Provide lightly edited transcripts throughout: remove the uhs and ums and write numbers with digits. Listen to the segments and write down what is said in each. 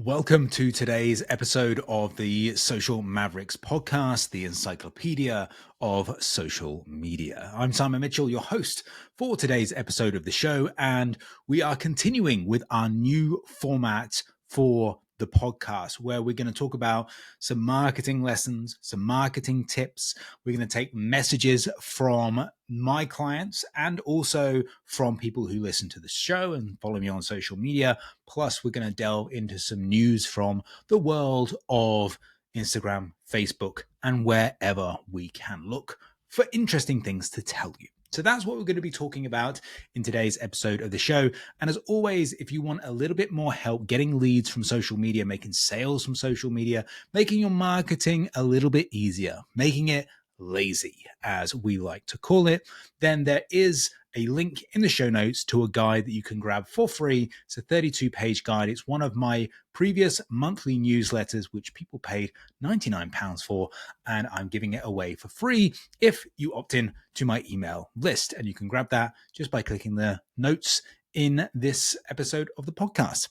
Welcome to today's episode of the Social Mavericks podcast, the encyclopedia of social media. I'm Simon Mitchell, your host for today's episode of the show, and we are continuing with our new format for the podcast, where we're going to talk about some marketing lessons, some marketing tips. We're going to take messages from my clients and also from people who listen to the show and follow me on social media. Plus, we're going to delve into some news from the world of Instagram, Facebook, and wherever we can look for interesting things to tell you. So that's what we're going to be talking about in today's episode of the show. And as always, if you want a little bit more help getting leads from social media, making sales from social media, making your marketing a little bit easier, making it lazy, as we like to call it, then there is a link in the show notes to a guide that you can grab for free. It's a 32-page guide. It's one of my previous monthly newsletters, which people paid £99 for, and I'm giving it away for free if you opt in to my email list. And you can grab that just by clicking the notes in this episode of the podcast.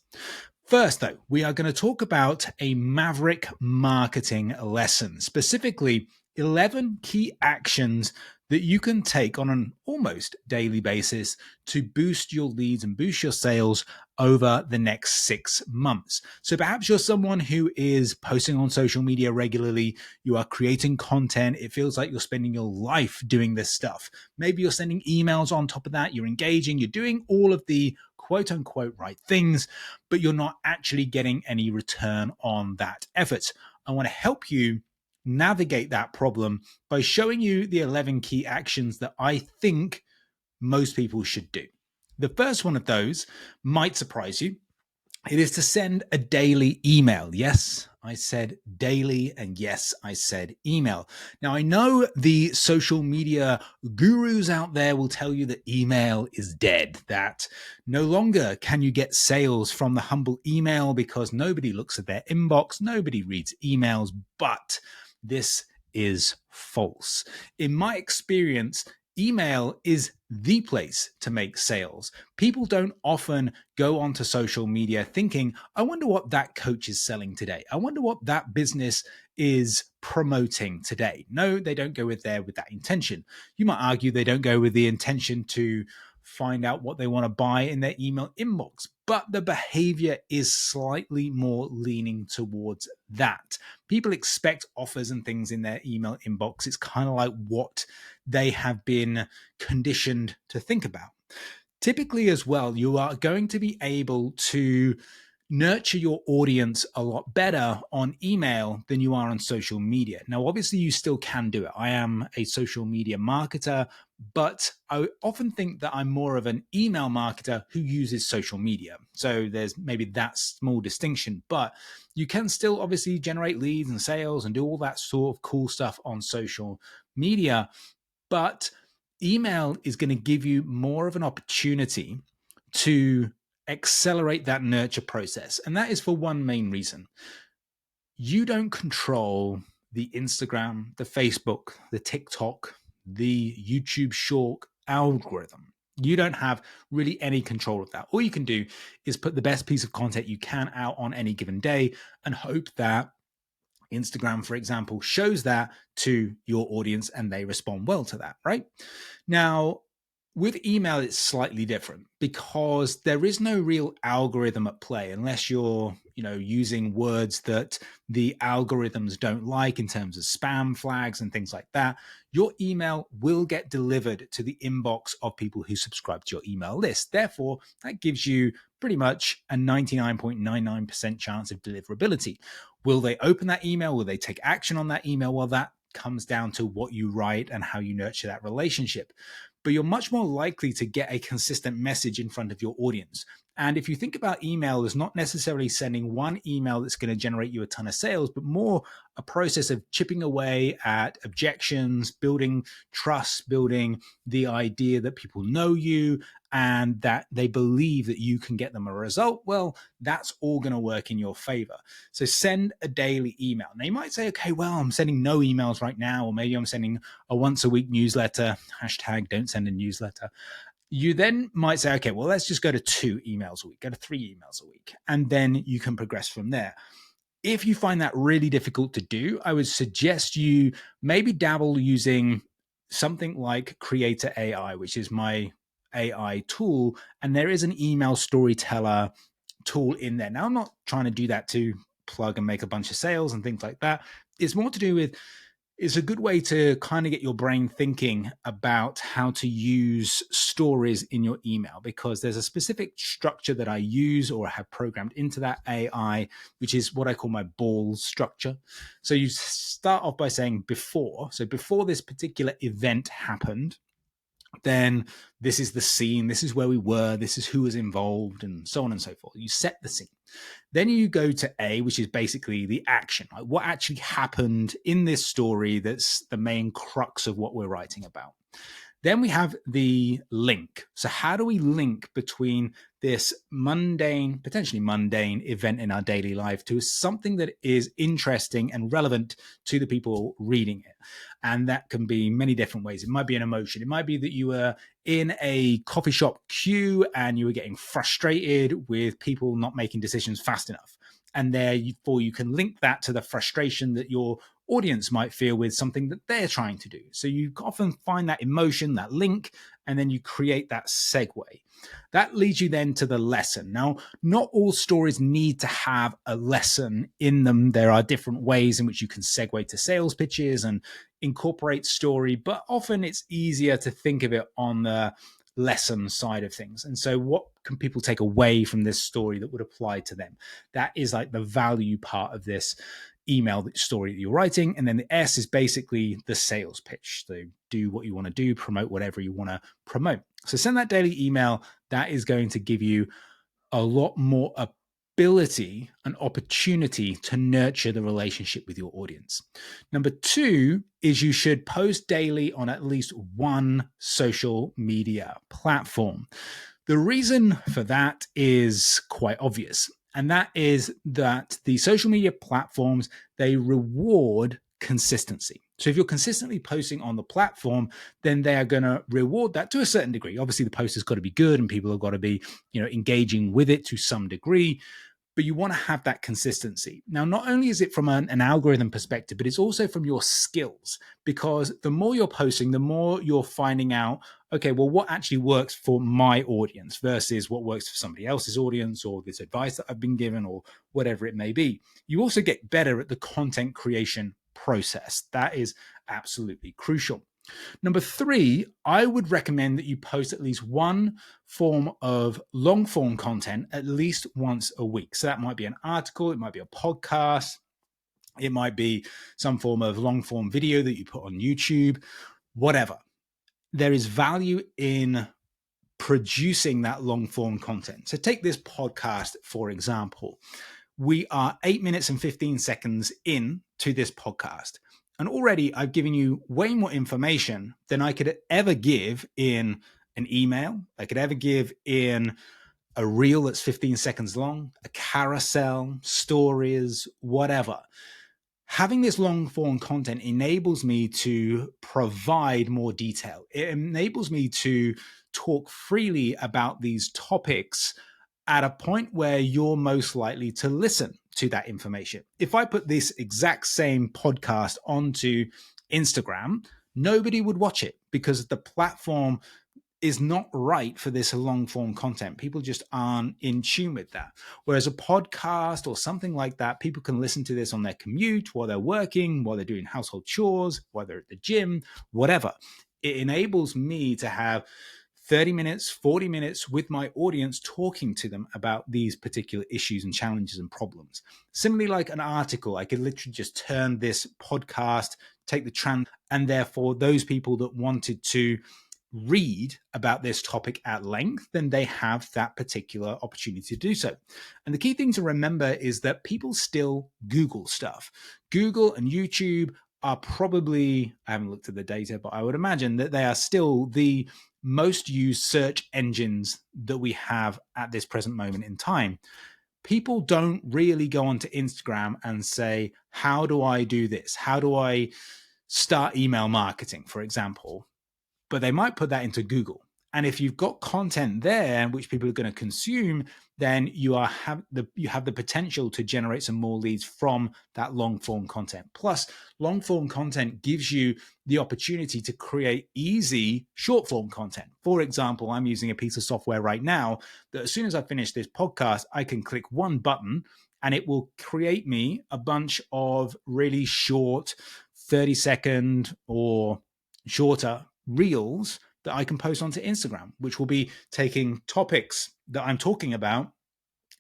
First, though, we are going to talk about a Maverick marketing lesson, specifically 11 key actions that you can take on an almost daily basis to boost your leads and boost your sales over the next 6 months. So perhaps you're someone who is posting on social media regularly, you are creating content, it feels like you're spending your life doing this stuff. Maybe you're sending emails on top of that, you're engaging, you're doing all of the quote unquote right things, but you're not actually getting any return on that effort. I want to help you navigate that problem by showing you the 11 key actions that I think most people should do. The first one of those might surprise you. It is to send a daily email. Yes, I said daily, and yes, I said email. Now, I know the social media gurus out there will tell you that email is dead, that no longer can you get sales from the humble email because nobody looks at their inbox, nobody reads emails, but this is false. In my experience, email is the place to make sales. People don't often go onto social media thinking, I wonder what that coach is selling today. I wonder what that business is promoting today. No, they don't go there with that intention. You might argue they don't go with the intention to find out what they want to buy in their email inbox, but the behavior is slightly more leaning towards that. People expect offers and things in their email inbox. It's kind of like what they have been conditioned to think about. Typically as well, you are going to be able to nurture your audience a lot better on email than you are on social media. Now, obviously, you still can do it. I am a social media marketer, but I often think that I'm more of an email marketer who uses social media. So there's maybe that small distinction, but you can still obviously generate leads and sales and do all that sort of cool stuff on social media. But email is going to give you more of an opportunity to accelerate that nurture process. And that is for one main reason. You don't control the Instagram, the Facebook, the TikTok, the YouTube short algorithm. You don't have really any control of that. All you can do is put the best piece of content you can out on any given day and hope that Instagram, for example, shows that to your audience and they respond well to that, right? Now, with email, it's slightly different because there is no real algorithm at play unless you're, using words that the algorithms don't like in terms of spam flags and things like that. Your email will get delivered to the inbox of people who subscribe to your email list. Therefore, that gives you pretty much a 99.99% chance of deliverability. Will they open that email? Will they take action on that email? Well, that comes down to what you write and how you nurture that relationship. But you're much more likely to get a consistent message in front of your audience. And if you think about email as not necessarily sending one email that's going to generate you a ton of sales, but more a process of chipping away at objections, building trust, building the idea that people know you and that they believe that you can get them a result, well, that's all going to work in your favor. So send a daily email. Now you might say, okay, well, I'm sending no emails right now, or maybe I'm sending a once a week newsletter, hashtag don't send a newsletter. You then might say, okay, well, let's just go to 2 emails a week, go to 3 emails a week, and then you can progress from there. If you find that really difficult to do, I would suggest you maybe dabble using something like Creator AI, which is my AI tool. And there is an email storyteller tool in there. Now, I'm not trying to do that to plug and make a bunch of sales and things like that. It's more to do with, it's a good way to kind of get your brain thinking about how to use stories in your email, because there's a specific structure that I use or have programmed into that AI, which is what I call my ball structure. So you start off by saying before. So before this particular event happened, then this is the scene, this is where we were, this is who was involved, and so on and so forth. You set the scene. Then you go to A, which is basically the action, like what actually happened in this story that's the main crux of what we're writing about. Then we have the link. So how do we link between this mundane, potentially mundane event in our daily life to something that is interesting and relevant to the people reading it? And that can be many different ways. It might be an emotion. It might be that you were in a coffee shop queue and you were getting frustrated with people not making decisions fast enough. And therefore you can link that to the frustration that your audience might feel with something that they're trying to do. So you often find that emotion, that link, and then you create that segue. That leads you then to the lesson. Now, not all stories need to have a lesson in them. There are different ways in which you can segue to sales pitches and incorporate story, but often it's easier to think of it on the lesson side of things. And so what can people take away from this story that would apply to them? That is like the value part of this email story that you're writing. And then the S is basically the sales pitch. So do what you want to do, promote whatever you want to promote. So send that daily email. That is going to give you a lot more ability and opportunity to nurture the relationship with your audience. Number 2 is you should post daily on at least one social media platform. The reason for that is quite obvious. And that is that the social media platforms, they reward consistency. So if you're consistently posting on the platform, then they are going to reward that to a certain degree. Obviously, the post has got to be good and people have got to be, engaging with it to some degree. But you want to have that consistency. Now, not only is it from an algorithm perspective, but it's also from your skills, because the more you're posting, the more you're finding out, okay, well, what actually works for my audience versus what works for somebody else's audience, or this advice that I've been given, or whatever it may be. You also get better at the content creation process. That is absolutely crucial. Number 3, I would recommend that you post at least one form of long form content at least once a week. So that might be an article, it might be a podcast, it might be some form of long form video that you put on YouTube, whatever. There is value in producing that long form content. So take this podcast, for example. We are 8 minutes and 15 seconds in to this podcast. And already I've given you way more information than I could ever give in an email. I could ever give in a reel that's 15 seconds long, a carousel, stories, whatever. Having this long form content enables me to provide more detail. It enables me to talk freely about these topics at a point where you're most likely to listen to that information. If I put this exact same podcast onto Instagram, nobody would watch it because the platform is not right for this long form content. People just aren't in tune with that. Whereas a podcast or something like that, people can listen to this on their commute, while they're working, while they're doing household chores, while they're at the gym, whatever. It enables me to have 30 minutes, 40 minutes with my audience talking to them about these particular issues and challenges and problems. Similarly, like an article, I could literally just turn this podcast, take the and therefore those people that wanted to read about this topic at length, then they have that particular opportunity to do so. And the key thing to remember is that people still Google stuff. Google and YouTube are probably, I haven't looked at the data, but I would imagine that they are still the most used search engines that we have at this present moment in time. People don't really go onto Instagram and say, how do I do this? How do I start email marketing, for example? But they might put that into Google. And if you've got content there which people are going to consume, then you have the potential to generate some more leads from that long form content. Plus, long form content gives you the opportunity to create easy short form content. For example, I'm using a piece of software right now that as soon as I finish this podcast, I can click one button and it will create me a bunch of really short 30-second or shorter reels that I can post onto Instagram, which will be taking topics that I'm talking about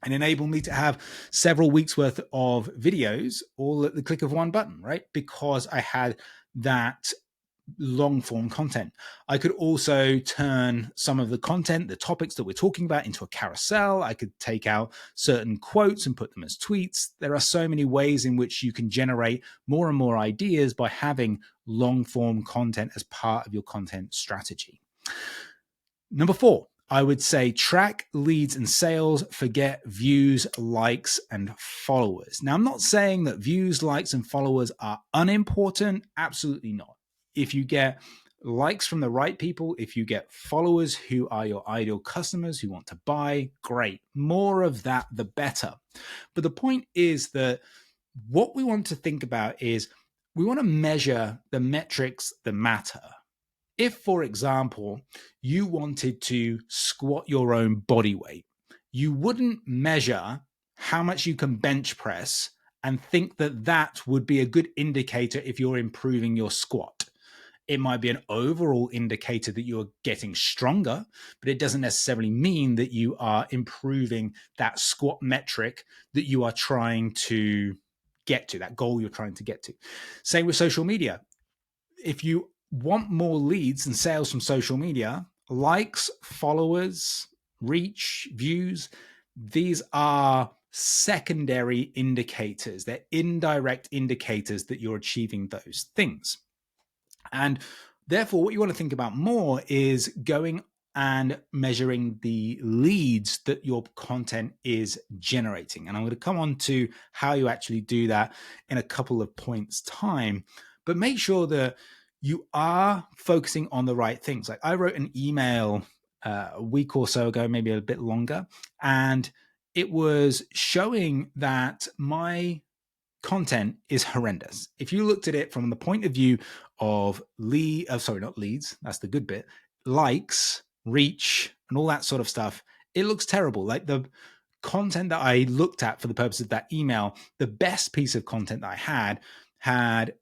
and enable me to have several weeks worth of videos all at the click of one button, right? Because I had that long form content. I could also turn some of the content, the topics that we're talking about, into a carousel. I could take out certain quotes and put them as tweets. There are so many ways in which you can generate more and more ideas by having long form content as part of your content strategy. Number 4, I would say track leads and sales, forget views, likes, and followers. Now, I'm not saying that views, likes, and followers are unimportant. Absolutely not. If you get likes from the right people, if you get followers who are your ideal customers who want to buy, great. More of that, the better. But the point is that what we want to think about is we want to measure the metrics that matter. If, for example, you wanted to squat your own body weight, you wouldn't measure how much you can bench press and think that that would be a good indicator if you're improving your squat. It might be an overall indicator that you're getting stronger, but it doesn't necessarily mean that you are improving that squat metric that you are trying to get to, that goal you're trying to get to. Same with social media. If you want more leads and sales from social media, likes, followers, reach, views, these are secondary indicators. They're indirect indicators that you're achieving those things. And therefore, what you want to think about more is going and measuring the leads that your content is generating. And I'm going to come on to how you actually do that in a couple of points' time. But make sure that you are focusing on the right things. Like I wrote an email a week or so ago, maybe a bit longer, and it was showing that my content is horrendous. If you looked at it from the point of view of not leads, that's the good bit, likes, reach, and all that sort of stuff, it looks terrible. Like the content that I looked at for the purpose of that email, the best piece of content that I had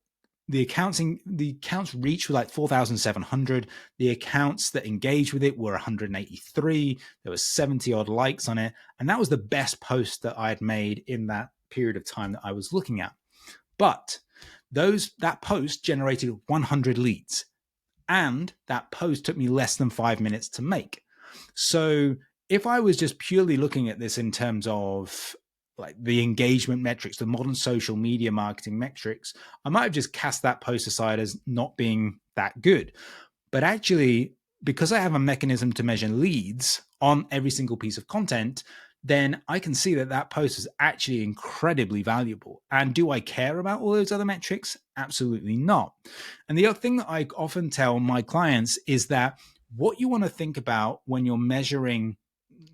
the accounts reach were like 4,700. The accounts that engaged with it were 183. There was 70 odd likes on it. And that was the best post that I had made in that period of time that I was looking at. But that post generated 100 leads. And that post took me less than 5 minutes to make. So if I was just purely looking at this in terms of like the engagement metrics, the modern social media marketing metrics, I might have just cast that post aside as not being that good. But actually, because I have a mechanism to measure leads on every single piece of content, then I can see that that post is actually incredibly valuable. And do I care about all those other metrics? Absolutely not. And the other thing that I often tell my clients is that what you want to think about when you're measuring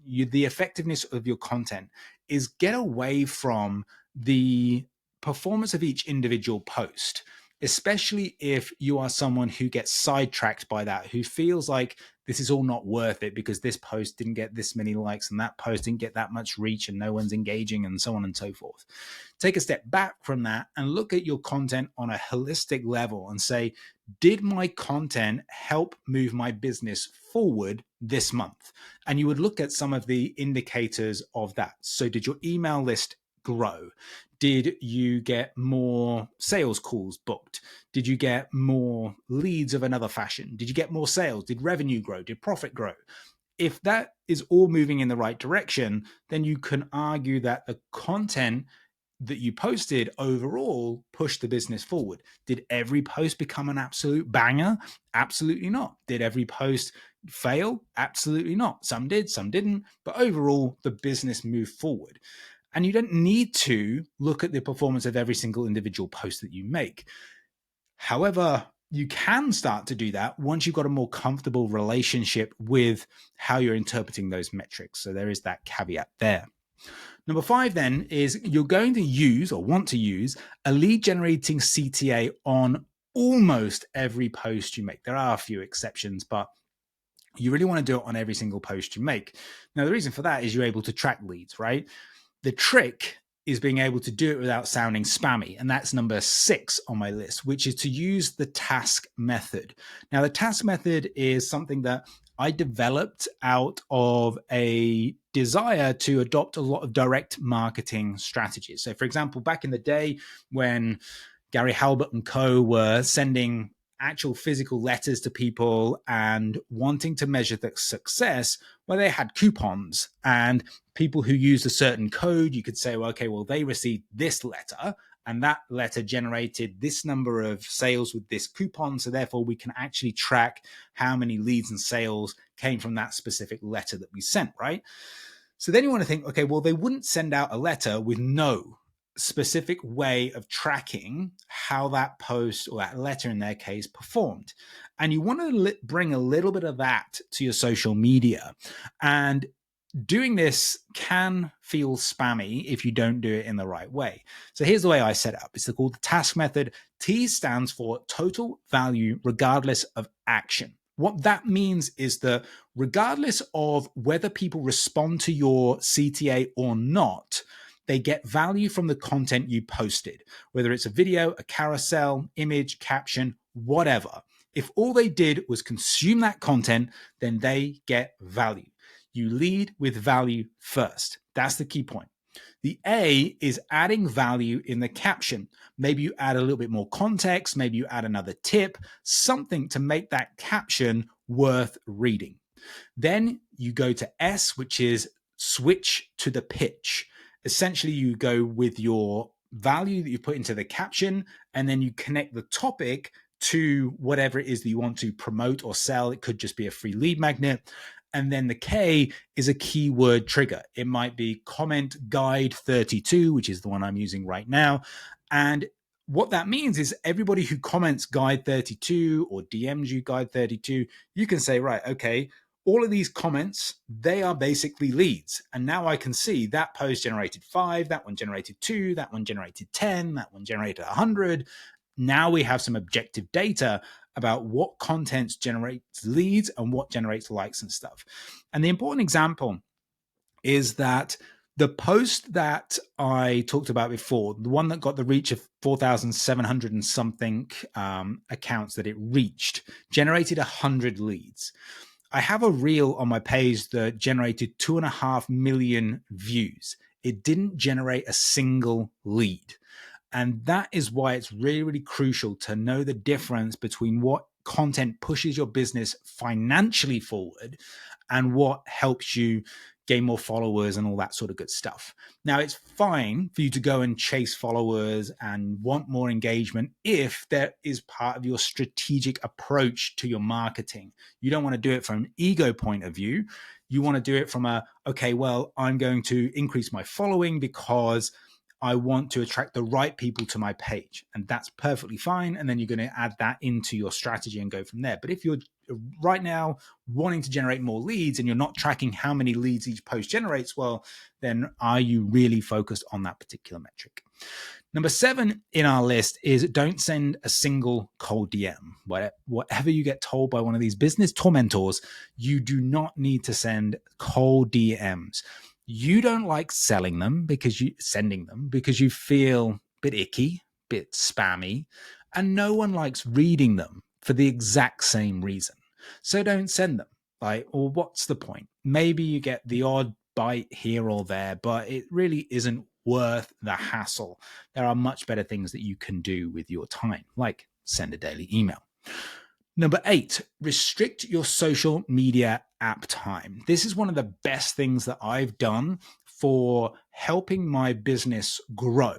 the effectiveness of your content is get away from the performance of each individual post, especially if you are someone who gets sidetracked by that, who feels like this is all not worth it because this post didn't get this many likes and that post didn't get that much reach and no one's engaging and so on and so forth. Take a step back from that and look at your content on a holistic level and say, did my content help move my business forward this month? And you would look at some of the indicators of that. So did your email list grow? Did you get more sales calls booked? Did you get more leads of another fashion? Did you get more sales? Did revenue grow? Did profit grow? If that is all moving in the right direction, then you can argue that the content that you posted overall pushed the business forward. Did every post become an absolute banger? Absolutely not. Did every post fail? Absolutely not. Some did, some didn't. But overall, the business moved forward. And you don't need to look at the performance of every single individual post that you make. However, you can start to do that once you've got a more comfortable relationship with how you're interpreting those metrics. So there is that caveat there. Number 5 then is you're going to use or want to use a lead generating CTA on almost every post you make. There are a few exceptions, but you really want to do it on every single post you make. Now, the reason for that is you're able to track leads, right? The trick is being able to do it without sounding spammy. And that's number 6 on my list, which is to use the task method. Now, the task method is something that I developed out of a desire to adopt a lot of direct marketing strategies. So, for example, back in the day when Gary Halbert and co were sending actual physical letters to people and wanting to measure the success, where they had coupons and people who used a certain code, you could say, well, okay, well, they received this letter and that letter generated this number of sales with this coupon. So therefore we can actually track how many leads and sales came from that specific letter that we sent, right? So then you want to think, okay, well, they wouldn't send out a letter with no specific way of tracking how that post or that letter in their case performed. And you want to bring a little bit of that to your social media. And doing this can feel spammy if you don't do it in the right way. So here's the way I set it up. It's called the task method. T stands for total value regardless of action. What that means is that regardless of whether people respond to your CTA or not, they get value from the content you posted, whether it's a video, a carousel, image, caption, whatever. If all they did was consume that content, then they get value. You lead with value first. That's the key point. The A is adding value in the caption. Maybe you add a little bit more context, maybe you add another tip, something to make that caption worth reading. Then you go to S, which is switch to the pitch. Essentially, you go with your value that you put into the caption, and then you connect the topic to whatever it is that you want to promote or sell. It could just be a free lead magnet. And then the K is a keyword trigger. It might be comment guide 32, which is the one I'm using right now. And what that means is everybody who comments guide 32 or DMs you guide 32, you can say, right, okay, all of these comments, they are basically leads. And now I can see that post generated 5, that one generated 2, that one generated 10, that one generated 100. Now we have some objective data about what content generates leads and what generates likes and stuff. And the important example is that the post that I talked about before, the one that got the reach of 4,700 and something accounts that it reached, generated 100 leads. I have a reel on my page that generated 2.5 million views. It didn't generate a single lead. And that is why it's really, really crucial to know the difference between what content pushes your business financially forward and what helps you gain more followers and all that sort of good stuff. Now, it's fine for you to go and chase followers and want more engagement if that is part of your strategic approach to your marketing. You don't want to do it from an ego point of view. You want to do it from okay, well, I'm going to increase my following because I want to attract the right people to my page. And that's perfectly fine. And then you're going to add that into your strategy and go from there. But if you're right now wanting to generate more leads and you're not tracking how many leads each post generates, well, then are you really focused on that particular metric? Number 7 in our list is don't send a single cold DM. Whatever you get told by one of these business tormentors, you do not need to send cold DMs. You don't like sending them because you feel a bit icky, a bit spammy, and no one likes reading them for the exact same reason. So don't send them. Or what's the point? Maybe you get the odd bite here or there, but it really isn't worth the hassle. There are much better things that you can do with your time, like send a daily email. Number 8, restrict your social media app time. This is one of the best things that I've done for helping my business grow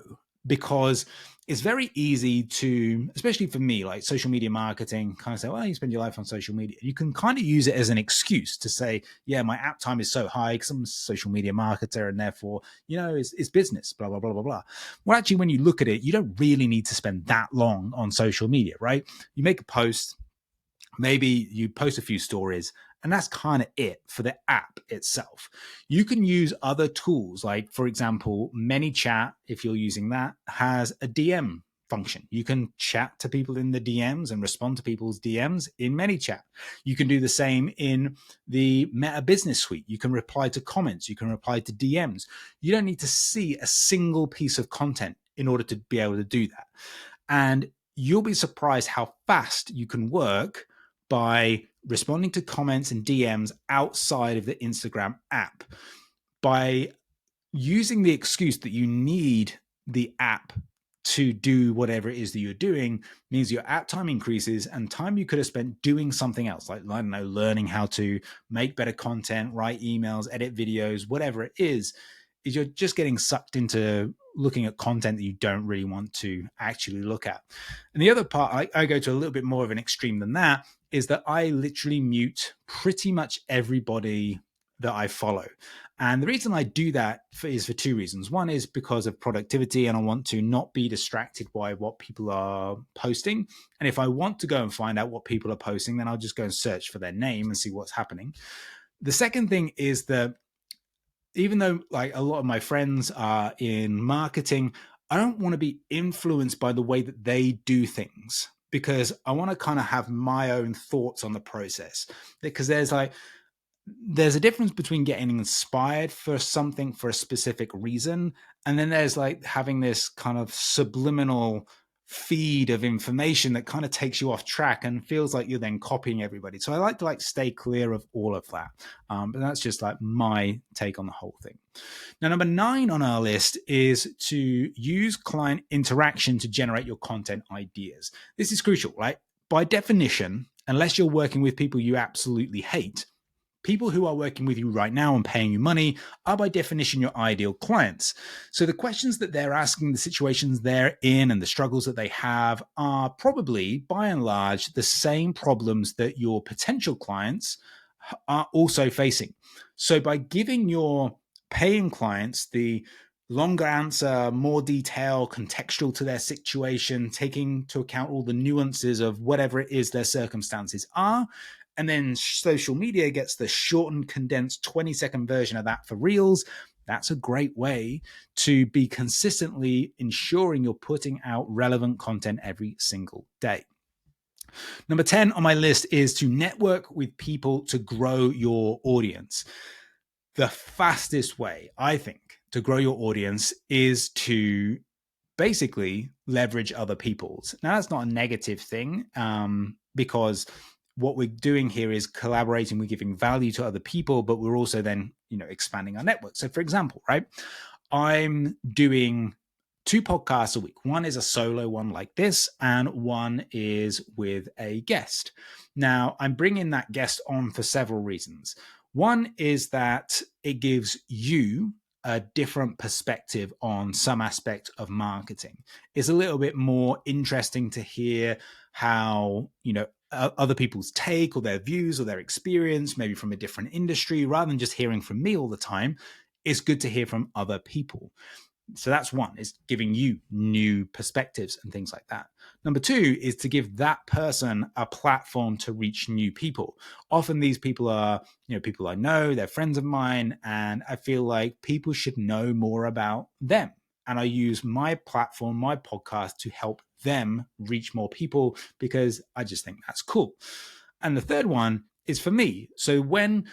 because it's very easy to, especially for me, like social media marketing, kind of say, well, you spend your life on social media. You can kind of use it as an excuse to say, yeah, my app time is so high because I'm a social media marketer and therefore, it's business, blah, blah, blah, blah, blah. Well, actually, when you look at it, you don't really need to spend that long on social media, right? You make a post, maybe you post a few stories, and that's kind of it for the app itself. You can use other tools, like, for example, ManyChat, if you're using that, has a DM function. You can chat to people in the DMs and respond to people's DMs in ManyChat. You can do the same in the Meta Business Suite. You can reply to comments. You can reply to DMs. You don't need to see a single piece of content in order to be able to do that. And you'll be surprised how fast you can work by responding to comments and DMs outside of the Instagram app. By using the excuse that you need the app to do whatever it is that you're doing means your app time increases, and time you could have spent doing something else, like, I don't know, learning how to make better content, write emails, edit videos, whatever it is you're just getting sucked into looking at content that you don't really want to actually look at. And the other part, I go to a little bit more of an extreme than that, is that I literally mute pretty much everybody that I follow. And the reason I do that is for two reasons. One is because of productivity, and I want to not be distracted by what people are posting. And if I want to go and find out what people are posting, then I'll just go and search for their name and see what's happening. The second thing is that even though, like, a lot of my friends are in marketing, I don't want to be influenced by the way that they do things, because I want to kind of have my own thoughts on the process. Because there's a difference between getting inspired for something for a specific reason, and then there's like having this kind of subliminal feed of information that kind of takes you off track and feels like you're then copying everybody. So I like to stay clear of all of that. But that's just like my take on the whole thing. Now, number 9 on our list is to use client interaction to generate your content ideas. This is crucial, right? By definition, unless you're working with people you absolutely hate, people who are working with you right now and paying you money are by definition your ideal clients. So the questions that they're asking, the situations they're in, and the struggles that they have are probably, by and large, the same problems that your potential clients are also facing. So by giving your paying clients the longer answer, more detail, contextual to their situation, taking into account all the nuances of whatever it is their circumstances are, and then social media gets the shortened, condensed 20-second version of that for Reels, that's a great way to be consistently ensuring you're putting out relevant content every single day. Number 10 on my list is to network with people to grow your audience. The fastest way, I think, to grow your audience is to basically leverage other people's. Now, that's not a negative thing, because what we're doing here is collaborating, we're giving value to other people, but we're also then, expanding our network. So for example, right, I'm doing 2 podcasts a week. One is a solo one like this, and one is with a guest. Now, I'm bringing that guest on for several reasons. One is that it gives you a different perspective on some aspect of marketing. It's a little bit more interesting to hear how, other people's take or their views or their experience, maybe from a different industry, rather than just hearing from me all the time. It's good to hear from other people. So that's one, is giving you new perspectives and things like that. Number 2 is to give that person a platform to reach new people. Often these people are, people I know, they're friends of mine, and I feel like people should know more about them. And I use my platform, my podcast, to help them reach more people because I just think that's cool. And the third one is for me. So when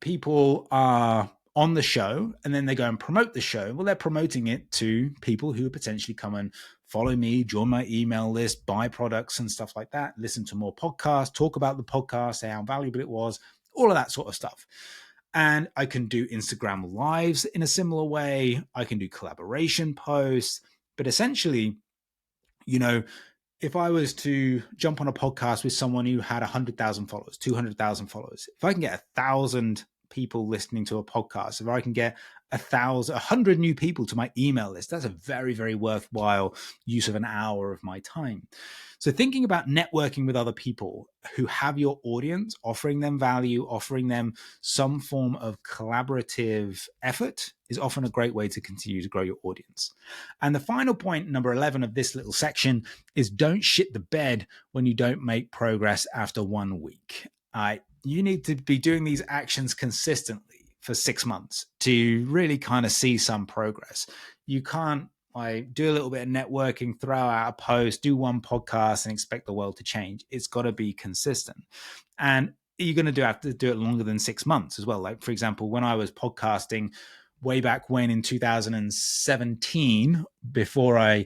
people are on the show and then they go and promote the show, well, they're promoting it to people who potentially come and follow me, join my email list, buy products and stuff like that, listen to more podcasts, talk about the podcast, say how valuable it was, all of that sort of stuff. And I can do Instagram lives in a similar way. I can do collaboration posts, but essentially, if I was to jump on a podcast with someone who had 100,000 followers, 200,000 followers, if I can get 1,000 people listening to a podcast, if I can get 100 new people to my email list. That's a very, very worthwhile use of an hour of my time. So thinking about networking with other people who have your audience, offering them value, offering them some form of collaborative effort is often a great way to continue to grow your audience. And the final point, number 11 of this little section, is don't shit the bed when you don't make progress after 1 week. You need to be doing these actions consistently for 6 months to really kind of see some progress. You can't do a little bit of networking, throw out a post, do one podcast and expect the world to change. It's got to be consistent. And you're going to have to do it longer than 6 months as well. Like, for example, when I was podcasting way back when in 2017, before I,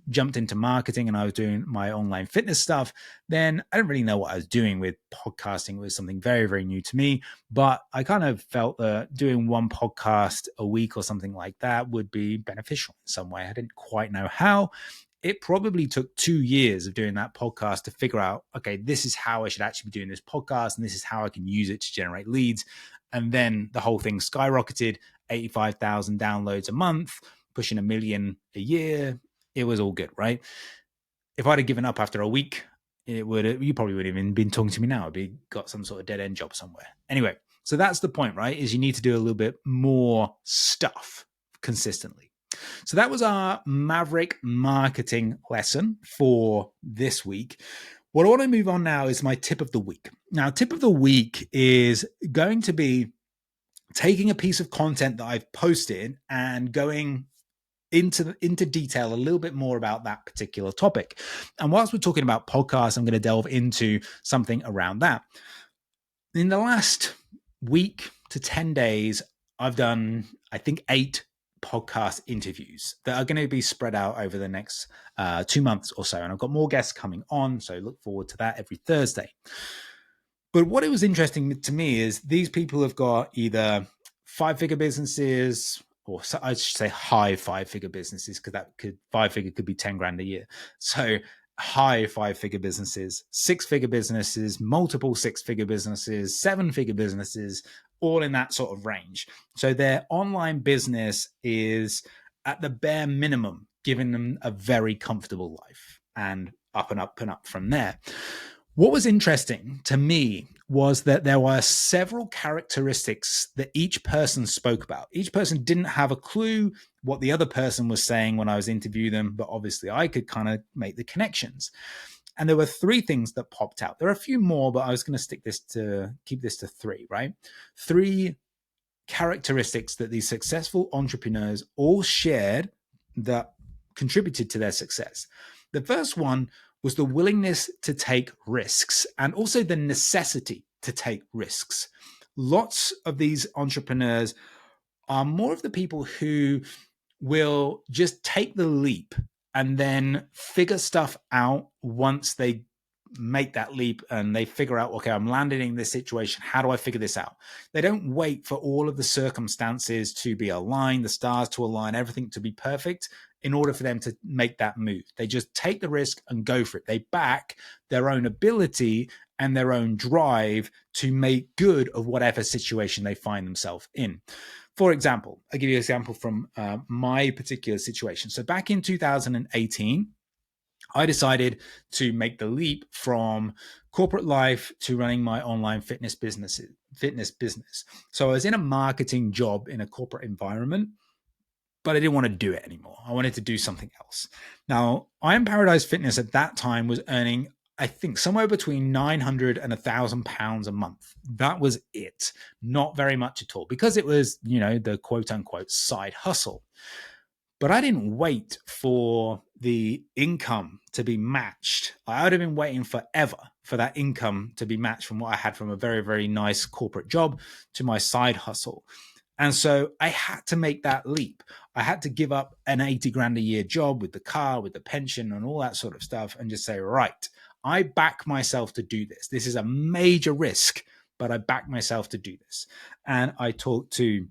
jumped into marketing and I was doing my online fitness stuff, then I didn't really know what I was doing with podcasting. It was something very, very new to me, but I kind of felt that doing one podcast a week or something like that would be beneficial in some way. I didn't quite know how. It probably took 2 years of doing that podcast to figure out, okay, this is how I should actually be doing this podcast, and this is how I can use it to generate leads. And then the whole thing skyrocketed, 85,000 downloads a month, pushing 1 million a year. It was all good, right? If I'd have given up after a week, you probably would have even been talking to me now. I'd got some sort of dead end job somewhere. Anyway, so that's the point, right? Is you need to do a little bit more stuff consistently. So that was our Maverick marketing lesson for this week. What I want to move on now is my tip of the week. Now, tip of the week is going to be taking a piece of content that I've posted and going into detail a little bit more about that particular topic. And whilst we're talking about podcasts, I'm going to delve into something around that. In the last week to 10 days, I've done, I think, 8 podcast interviews that are going to be spread out over the next 2 months or so. And I've got more guests coming on, so look forward to that every Thursday. But what it was interesting to me is these people have got either 5-figure businesses, or I should say high 5-figure businesses, because 5-figure could be 10 grand a year. So high 5-figure businesses, 6-figure businesses, multiple 6-figure businesses, 7-figure businesses, all in that sort of range. So their online business is at the bare minimum giving them a very comfortable life, and up and up and up from there. What was interesting to me was that there were several characteristics that each person spoke about. Each person didn't have a clue what the other person was saying when I was interviewing them, but obviously I could kind of make the connections. And there were 3 things that popped out. There are a few more, but I was going to keep this to 3, right? 3 characteristics that these successful entrepreneurs all shared that contributed to their success. The first one was the willingness to take risks, and also the necessity to take risks. Lots of these entrepreneurs are more of the people who will just take the leap and then figure stuff out once they make that leap and they figure out, okay, I'm landing in this situation. How do I figure this out? They don't wait for all of the circumstances to be aligned, the stars to align, everything to be perfect in order for them to make that move. They just take the risk and go for it. They back their own ability and their own drive to make good of whatever situation they find themselves in. For example, I'll give you an example from my particular situation. So back in 2018, I decided to make the leap from corporate life to running my online fitness business. So I was in a marketing job in a corporate environment, but I didn't want to do it anymore. I wanted to do something else. Now, I Am Paradise Fitness at that time was earning, I think, somewhere between £900 and £1,000 a month. That was it. Not very much at all, because it was, the quote unquote side hustle. But I didn't wait for the income to be matched. I would have been waiting forever for that income to be matched from what I had from a very, very nice corporate job to my side hustle. And so I had to make that leap. I had to give up an 80 grand a year job with the car, with the pension and all that sort of stuff, and just say, right, I back myself to do this. This is a major risk, but I back myself to do this. And I talked to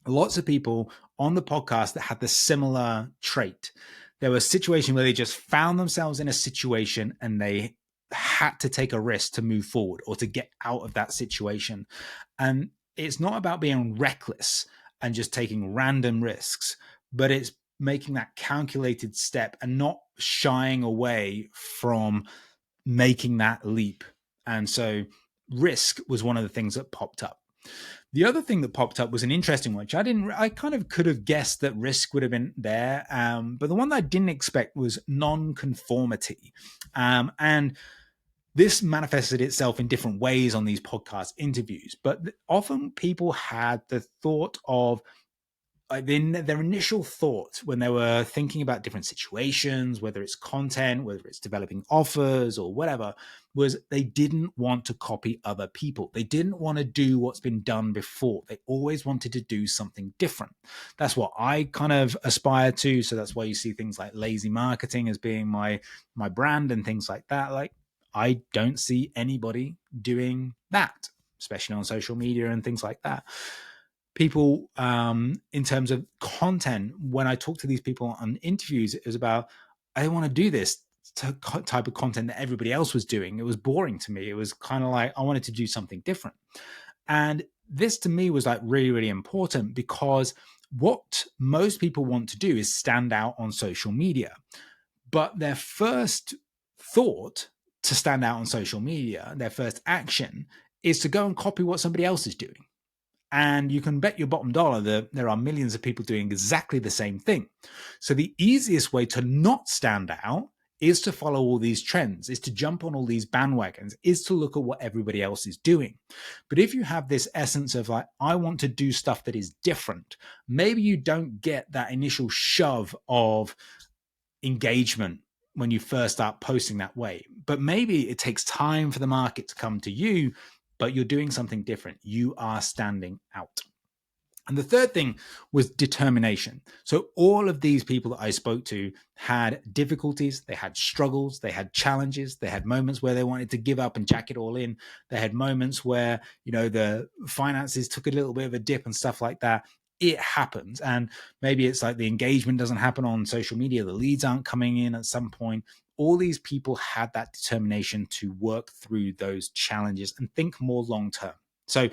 lots of people on the podcast that had the similar trait. There was a situation where they just found themselves in a situation and they had to take a risk to move forward or to get out of that situation. And it's not about being reckless and just taking random risks, but it's making that calculated step and not shying away from making that leap. And so risk was one of the things that popped up. The other thing that popped up was an interesting one, which I kind of could have guessed that risk would have been there. But the one that I didn't expect was non-conformity. And this manifested itself in different ways on these podcast interviews. But often people had the thought of, their initial thought when they were thinking about different situations, whether it's content, whether it's developing offers or whatever, was they didn't want to copy other people. They didn't want to do what's been done before. They always wanted to do something different. That's what I kind of aspire to. So that's why you see things like lazy marketing as being my brand and things like that. Like, I don't see anybody doing that, especially on social media and things like that. People, in terms of content, when I talk to these people on interviews, it was about, I don't want to do this type of content that everybody else was doing. It was boring to me. It was kind of like, I wanted to do something different. And this to me was like really, really important, because what most people want to do is stand out on social media. But their first thought to stand out on social media, their first action, is to go and copy what somebody else is doing. And you can bet your bottom dollar that there are millions of people doing exactly the same thing. So the easiest way to not stand out is to follow all these trends, is to jump on all these bandwagons, is to look at what everybody else is doing. But if you have this essence of like, I want to do stuff that is different, maybe you don't get that initial shove of engagement when you first start posting that way. But maybe it takes time for the market to come to you, but you're doing something different. You are standing out. And the third thing was determination. So all of these people that I spoke to had difficulties, they had struggles, they had challenges, they had moments where they wanted to give up and jack it all in. They had moments where, the finances took a little bit of a dip and stuff like that. It happens. And maybe it's like the engagement doesn't happen on social media. The leads aren't coming in at some point. All these people had that determination to work through those challenges and think more long term. So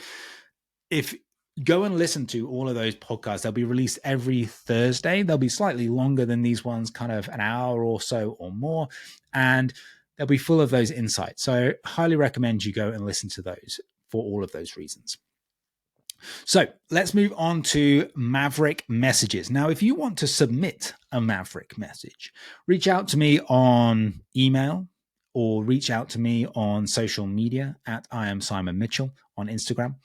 if you go and listen to all of those podcasts, they'll be released every Thursday. They'll be slightly longer than these ones, kind of an hour or so or more. And they'll be full of those insights. So I highly recommend you go and listen to those for all of those reasons. So let's move on to Maverick messages. Now, if you want to submit a Maverick message, reach out to me on email or reach out to me on social media at I am Simon Mitchell on Instagram.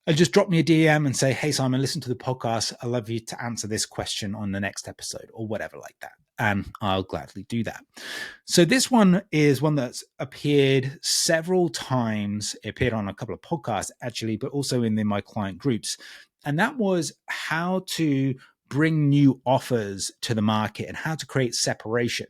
And just drop me a DM and say, hey, Simon, listen to the podcast. I'd love you to answer this question on the next episode or whatever like that. And I'll gladly do that. So this one is one that's appeared several times. It appeared on a couple of podcasts, actually, but also in my client groups. And that was how to bring new offers to the market and how to create separation.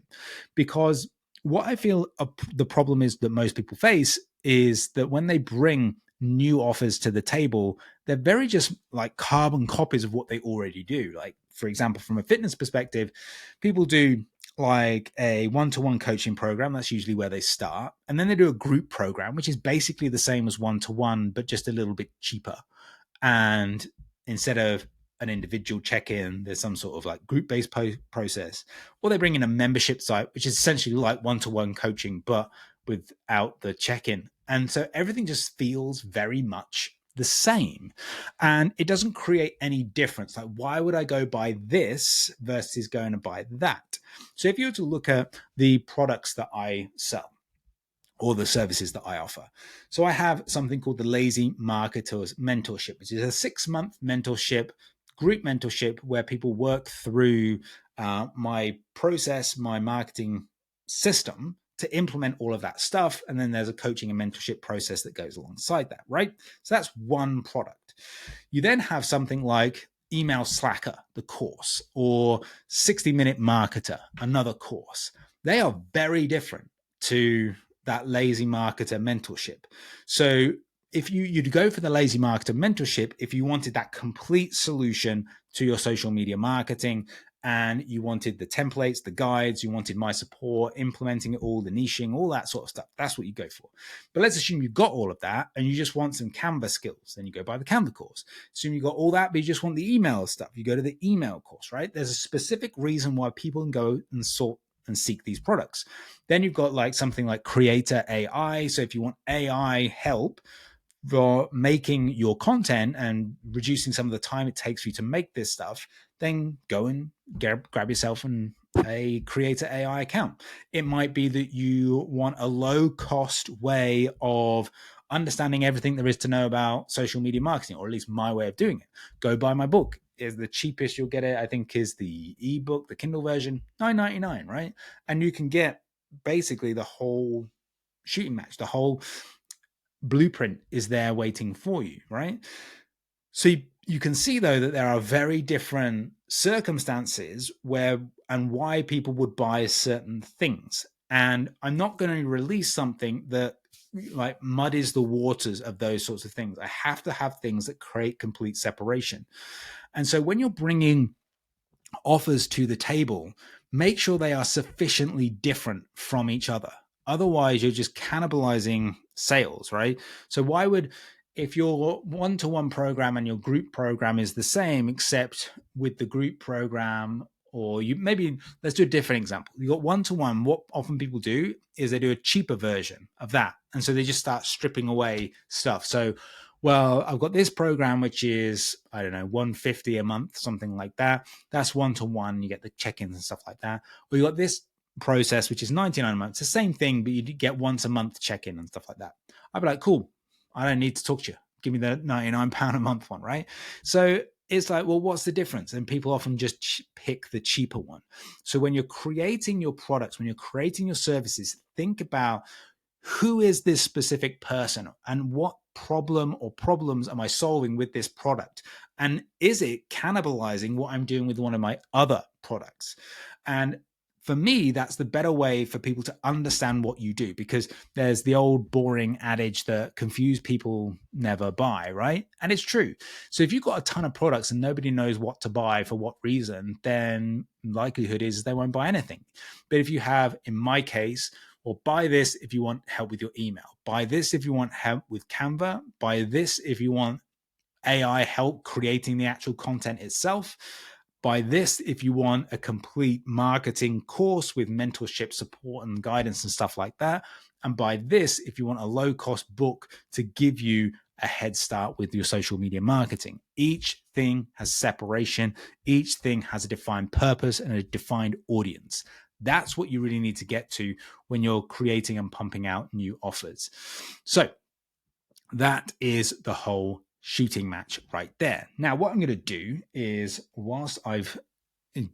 Because what I feel the problem is that most people face is that when they bring new offers to the table, they're very just like carbon copies of what they already do. Like, for example, from a fitness perspective, people do like a one-to-one coaching program. That's usually where they start. And then they do a group program, which is basically the same as one-to-one, but just a little bit cheaper. And instead of an individual check-in, there's some sort of like group-based process. Or they bring in a membership site, which is essentially like one-to-one coaching, but without the check-in. And so everything just feels very much the same. And it doesn't create any difference. Like, why would I go buy this versus going to buy that? So if you were to look at the products that I sell or the services that I offer. So I have something called the Lazy Marketers Mentorship, which is a 6-month mentorship, group mentorship, where people work through my process, my marketing system, to implement all of that stuff. And then there's a coaching and mentorship process that goes alongside that, right? So that's one product. You then have something like Email Slacker, the course, or 60-Minute Marketer, another course. They are very different to that Lazy Marketer mentorship. So if you'd go for the Lazy Marketer mentorship, if you wanted that complete solution to your social media marketing and you wanted the templates, the guides, you wanted my support, implementing it all, the niching, all that sort of stuff. That's what you go for. But let's assume you've got all of that and you just want some Canva skills. Then you go buy the Canva course. Assume you got all that, but you just want the email stuff. You go to the email course, right? There's a specific reason why people can go and sort and seek these products. Then you've got like something like Creator AI. So if you want AI help for making your content and reducing some of the time it takes for you to make this stuff, then go and grab yourself a Creator AI account. It might be that you want a low cost way of understanding everything there is to know about social media marketing, or at least my way of doing it. Go buy my book. Is the cheapest you'll get it, I think, is the ebook, the Kindle version, $9.99, right? And you can get basically the whole shooting match, the whole blueprint is there waiting for you, right? So you can see, though, that there are very different circumstances where and why people would buy certain things. And I'm not going to release something that like muddies the waters of those sorts of things. I have to have things that create complete separation. And so when you're bringing offers to the table, make sure they are sufficiently different from each other. Otherwise, you're just cannibalizing sales, right? So why would, if your one-to-one program and your group program is the same, except with the group program, or you maybe, let's do a different example. You got one-to-one, what often people do is they do a cheaper version of that. And so they just start stripping away stuff. So, well, I've got this program, which is, I don't know, $150 a month, something like that. That's one-to-one. You get the check-ins and stuff like that. Or you got this process, which is $99 a month. It's the same thing, but you get once a month check-in and stuff like that. I'd be like, cool, I don't need to talk to you. Give me the £99 a month one, right? So it's like, well, what's the difference? And people often just pick the cheaper one. So when you're creating your products, when you're creating your services, think about who is this specific person and what problem or problems am I solving with this product? And is it cannibalizing what I'm doing with one of my other products? And for me, that's the better way for people to understand what you do, because there's the old boring adage that confused people never buy, right? And it's true. So if you've got a ton of products and nobody knows what to buy for what reason, then likelihood is they won't buy anything. But if you have, in my case, or buy this if you want help with your email, buy this if you want help with Canva, buy this if you want AI help creating the actual content itself, buy this if you want a complete marketing course with mentorship, support, and guidance and stuff like that, and buy this if you want a low-cost book to give you a head start with your social media marketing. Each thing has separation. Each thing has a defined purpose and a defined audience. That's what you really need to get to when you're creating and pumping out new offers. So that is the whole shooting match right there. Now, what I'm going to do is, whilst I've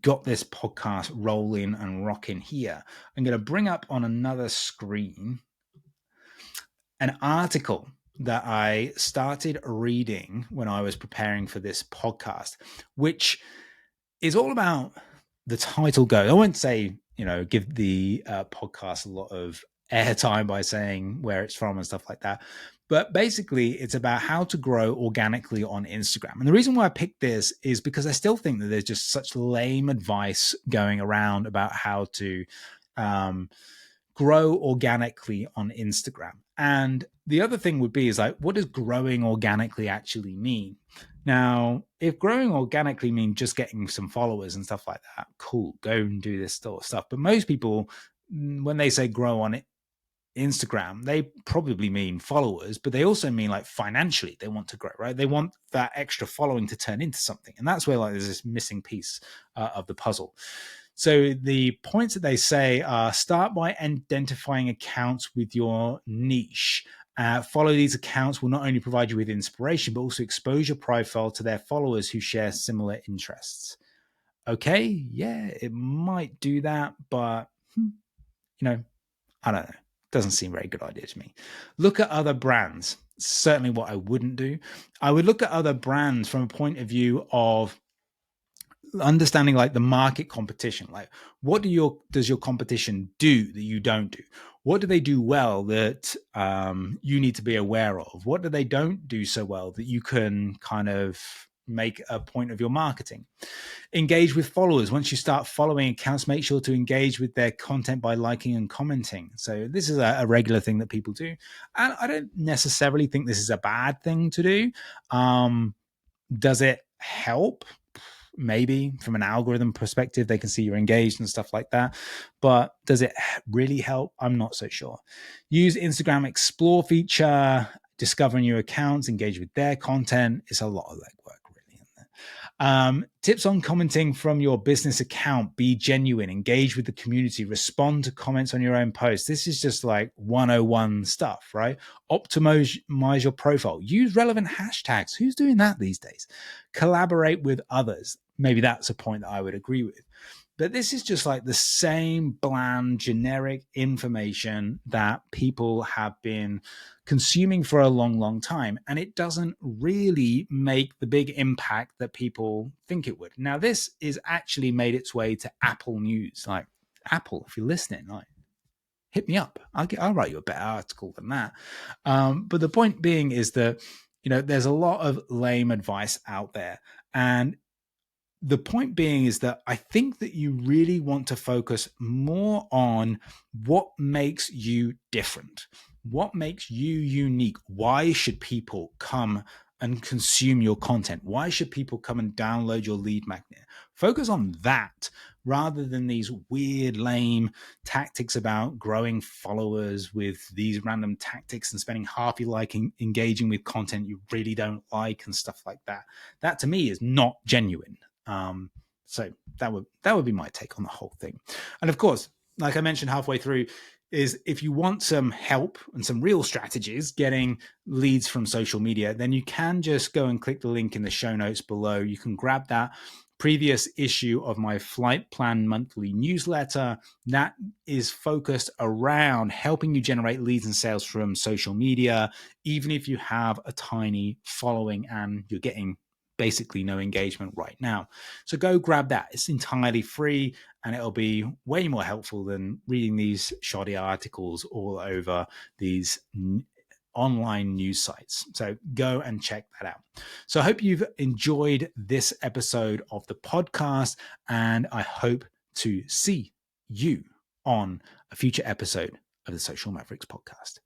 got this podcast rolling and rocking here, I'm going to bring up on another screen an article that I started reading when I was preparing for this podcast, which is all about the title go. I won't say, give the podcast a lot of airtime by saying where it's from and stuff like that. But basically, it's about how to grow organically on Instagram. And the reason why I picked this is because I still think that there's just such lame advice going around about how to grow organically on Instagram. And the other thing would be is like, what does growing organically actually mean? Now, if growing organically means just getting some followers and stuff like that, cool, go and do this sort of stuff. But most people, when they say grow on Instagram, they probably mean followers, but they also mean like financially they want to grow, right? They want that extra following to turn into something. And that's where like there's this missing piece of the puzzle. So the points that they say are: start by identifying accounts with your niche. Follow these accounts will not only provide you with inspiration, but also expose your profile to their followers who share similar interests. Okay, yeah, it might do that, but I don't know. Doesn't seem a very good idea to me. Look at other brands. Certainly what I wouldn't do. I would look at other brands from a point of view of understanding like the market competition. Like, what does your competition do that you don't do? What do they do well that you need to be aware of? What do they don't do so well that you can kind of make a point of your marketing. Engage with followers. Once you start following accounts, make sure to engage with their content by liking and commenting. So this is a regular thing that people do. And I don't necessarily think this is a bad thing to do. Does it help? Maybe from an algorithm perspective, they can see you're engaged and stuff like that. But does it really help? I'm not so sure. Use Instagram Explore feature, discover new accounts, engage with their content. It's a lot of legwork, really, isn't it? Tips on commenting from your business account. Be genuine, engage with the community, respond to comments on your own posts. This is just like 101 stuff, right? Optimize your profile. Use relevant hashtags. Who's doing that these days? Collaborate with others. Maybe that's a point that I would agree with. But this is just like the same bland, generic information that people have been consuming for a long, long time. And it doesn't really make the big impact that people think it would. Now, this is actually made its way to Apple News. Like, Apple, if you're listening, like, hit me up. I'll write you a better article than that. But the point being is that, there's a lot of lame advice out there. And the point being is that I think that you really want to focus more on what makes you different, what makes you unique. Why should people come and consume your content? Why should people come and download your lead magnet? Focus on that rather than these weird, lame tactics about growing followers with these random tactics and spending half your life engaging with content you really don't like and stuff like that. That to me is not genuine. So that would be my take on the whole thing. And of course, like I mentioned halfway through, is if you want some help and some real strategies getting leads from social media, then you can just go and click the link in the show notes below. You can grab that previous issue of my Flight Plan monthly newsletter that is focused around helping you generate leads and sales from social media, even if you have a tiny following and you're getting basically no engagement right now. So go grab that. It's entirely free and it'll be way more helpful than reading these shoddy articles all over these online news sites. So go and check that out. So I hope you've enjoyed this episode of the podcast, and I hope to see you on a future episode of the Social Mavericks podcast.